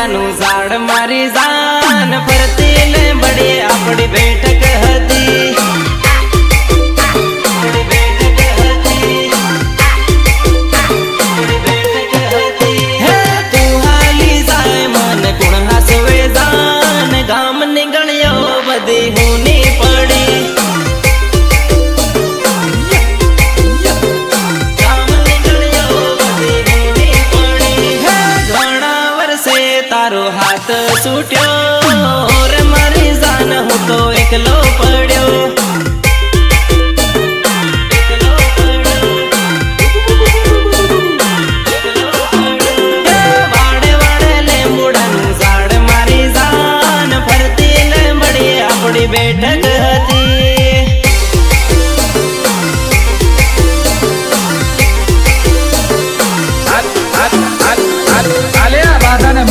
લીંબોડાનું ઝાડ મારી જાન ફરતી લીંબડી આપણી બેઠક હતી હે તું હાલી જાય મન કોણ હાસવે જાન ગામની ગળ્યો બધી હુની પડી તારો હાથ છૂટ્યો રે મારી જાન હું તો એકલો પડ્યો વાડે વાડે લીંબોડાનું ઝાડ મારી જાન ફરતી લીંબડી આપણી બેઠક હતી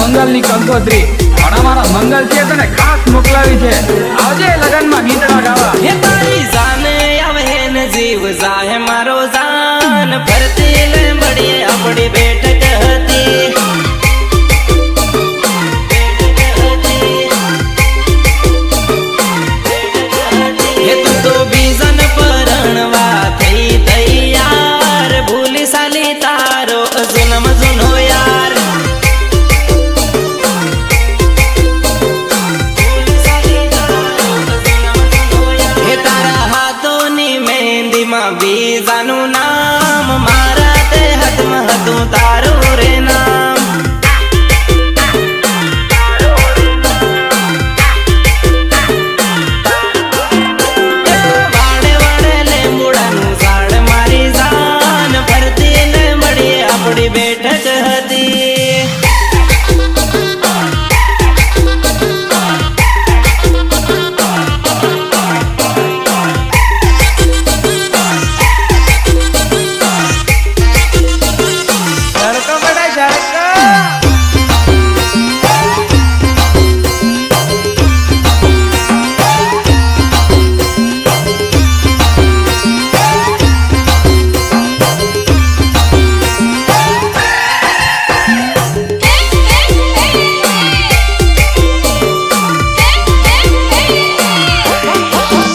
મંગલ ની કંકોત્રી પણ અમારા મંગલ છે તને ખાસ મોકલાવી છે આવજે લગન માં ગીતડા ગાવા હે તારી જાને આવે ને જીવ જાહે મારો જાન ફરતી લીંબડી આપણી બેઠક